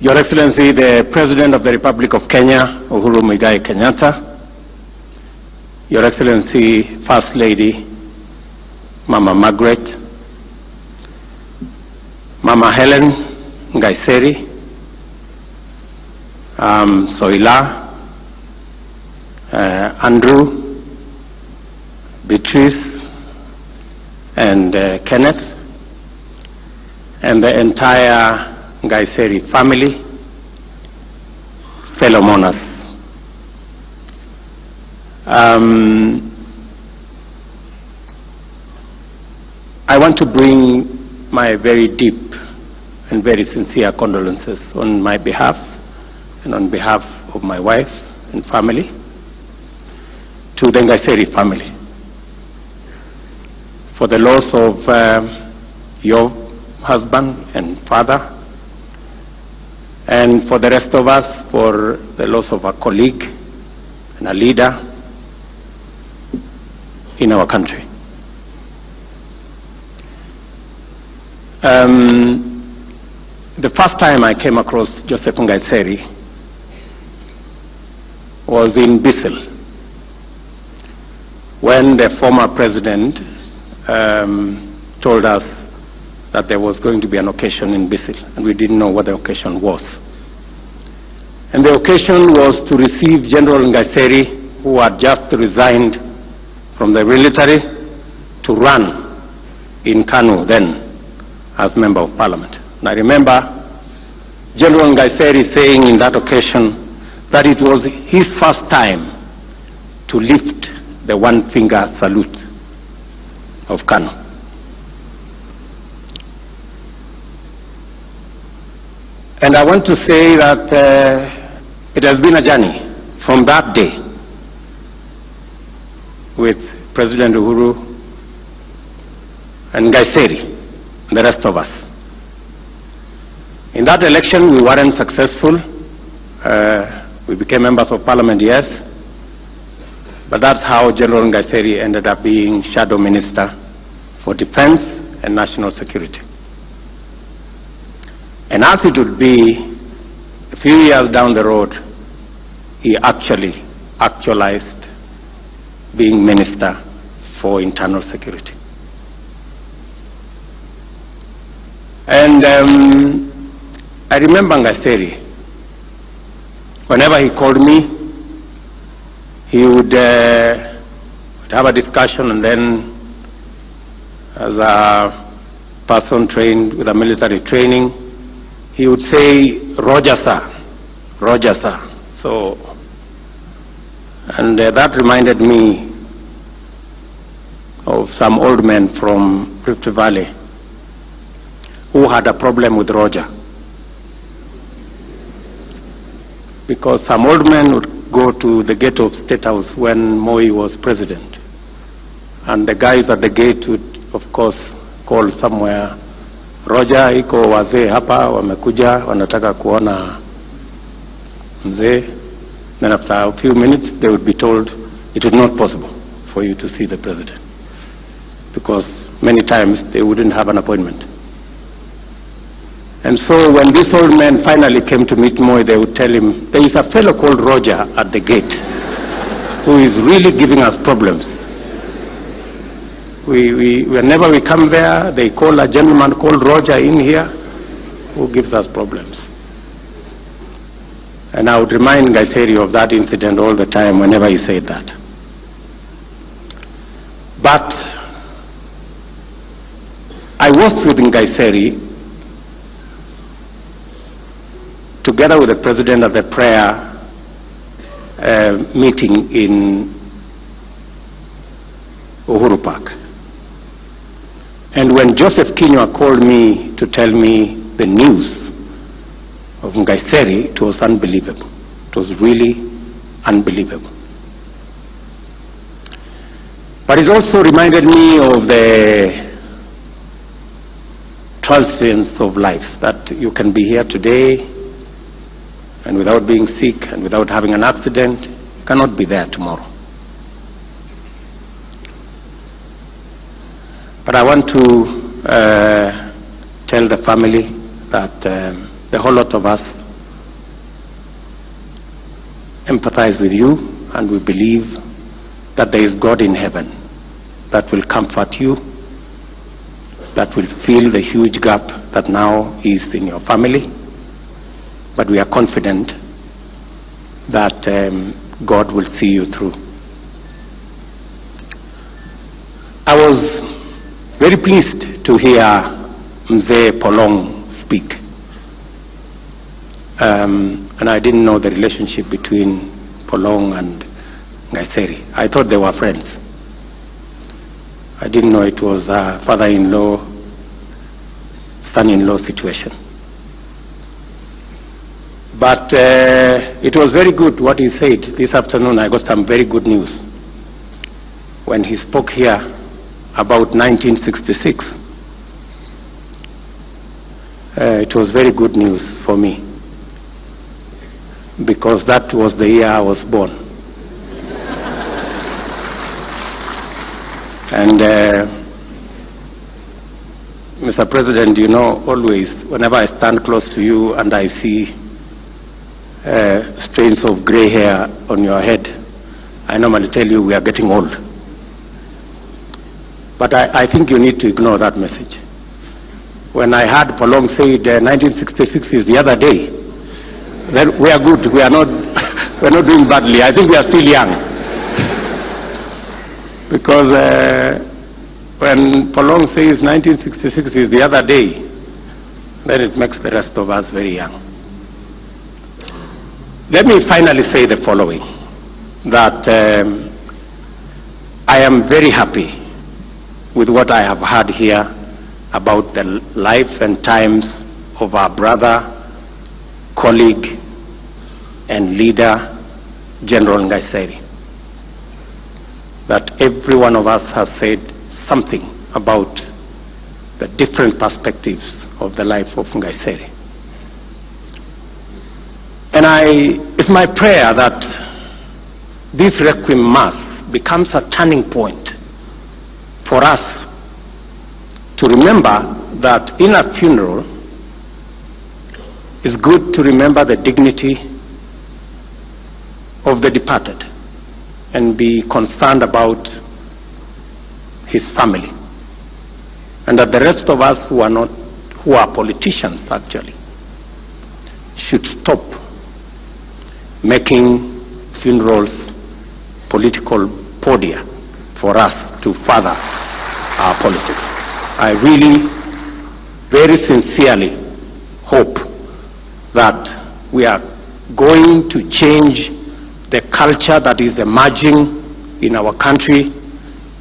Your Excellency, the President of the Republic of Kenya, Uhuru Muigai Kenyatta, Your Excellency, First Lady, Mama Margaret, Mama Helen Nkaissery, Soila, Andrew, Beatrice, and Kenneth, and the entire Nkaissery family, fellow mourners. I want to bring my very deep and very sincere condolences on my behalf and on behalf of my wife and family to the Nkaissery family for the loss of your husband and father, and for the rest of us for the loss of a colleague and a leader in our country. The first time I came across Joseph Nkaissery was in Bissell, when the former president told us that there was going to be an occasion in Bissell, and we didn't know what the occasion was. And the occasion was to receive General Nkaissery, who had just resigned from the military, to run in Kanu then as Member of Parliament. And I remember General Nkaissery saying in that occasion that it was his first time to lift the one-finger salute of Kanu. And I want to say that it has been a journey from that day with President Uhuru and Nkaissery and the rest of us. In that election, we weren't successful. We became members of parliament, yes, but that's how General Nkaissery ended up being Shadow Minister for Defense and National Security. And as it would be, a few years down the road, he actualized being Minister for Internal Security. And I remember Nkaissery, whenever he called me, he would have a discussion, and then as a person trained with a military training, he would say, "Roger, sir, Roger, sir." So, and that reminded me of some old men from Rift Valley who had a problem with Roger. Because some old men would go to the gate of State House when Moi was president, and the guys at the gate would, of course, call somewhere, "Roger, iko wazee hapa, wamekuja, wanataka kuona mzee." Then after a few minutes, they would be told it was not possible for you to see the president, because many times they wouldn't have an appointment. And so when this old man finally came to meet Moi, they would tell him, "There is a fellow called Roger at the gate who is really giving us problems. Whenever we come there, they call a gentleman called Roger in here who gives us problems." And I would remind Nkaissery of that incident all the time whenever he said that. But I worked with Nkaissery together with the president at the prayer meeting in Uhuru Park. And when Joseph Kinyua called me to tell me the news of Nkaissery, it was unbelievable. It was really unbelievable. But it also reminded me of the transience of life, that you can be here today and without being sick and without having an accident, you cannot be there tomorrow. But I want to tell the family that the whole lot of us empathize with you, and we believe that there is God in heaven that will comfort you, that will fill the huge gap that now is in your family. But we are confident that God will see you through. I was very pleased to hear Mzee Polong speak. And I didn't know the relationship between Polong and Nkaissery. I thought they were friends. I didn't know it was a father-in-law, son-in-law situation. But it was very good what he said this afternoon. I got some very good news. When he spoke here about 1966, it was very good news for me, because that was the year I was born. And Mr. President, you know, always, whenever I stand close to you and I see strains of gray hair on your head, I normally tell you we are getting old. But I think you need to ignore that message. When I heard Polong say 1966 is the other day, then we are good. We are not, we're not doing badly. I think we are still young. Because when Polong says 1966 is the other day, then it makes the rest of us very young. Let me finally say the following, that I am very happy with what I have heard here about the life and times of our brother, colleague, and leader, General Nkaissery. That every one of us has said something about the different perspectives of the life of Nkaissery. And it's my prayer that this Requiem Mass becomes a turning point for us to remember that in a funeral, it's good to remember the dignity of the departed and be concerned about his family. And that the rest of us who are politicians actually, should stop making funerals political podia for us to further our politics. I really, very sincerely hope that we are going to change the culture that is emerging in our country,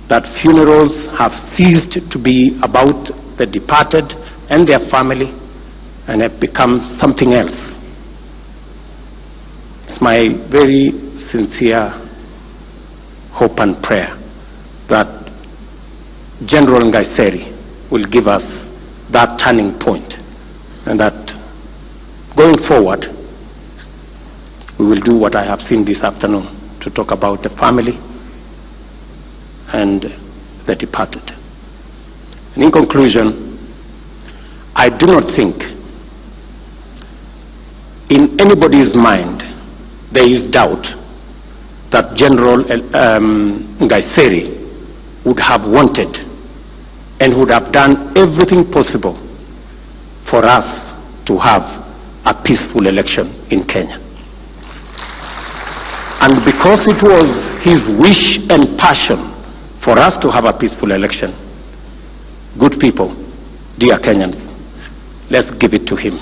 that funerals have ceased to be about the departed and their family and have become something else. It's my very sincere hope and prayer that General Nkaissery will give us that turning point, and that going forward we will do what I have seen this afternoon, to talk about the family and the departed. And in conclusion, I do not think in anybody's mind there is doubt that General Nkaissery would have wanted and would have done everything possible for us to have a peaceful election in Kenya. And because it was his wish and passion for us to have a peaceful election, good people, dear Kenyans, let's give it to him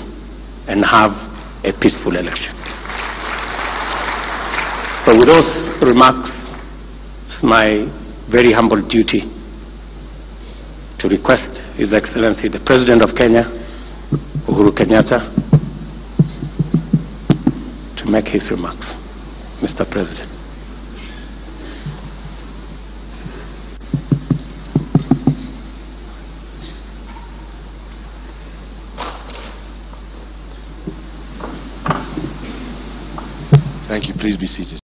and have a peaceful election. So with those remarks, it's my very humble duty to request His Excellency the President of Kenya, Uhuru Kenyatta, to make his remarks. Mr. President. Thank you. Please be seated.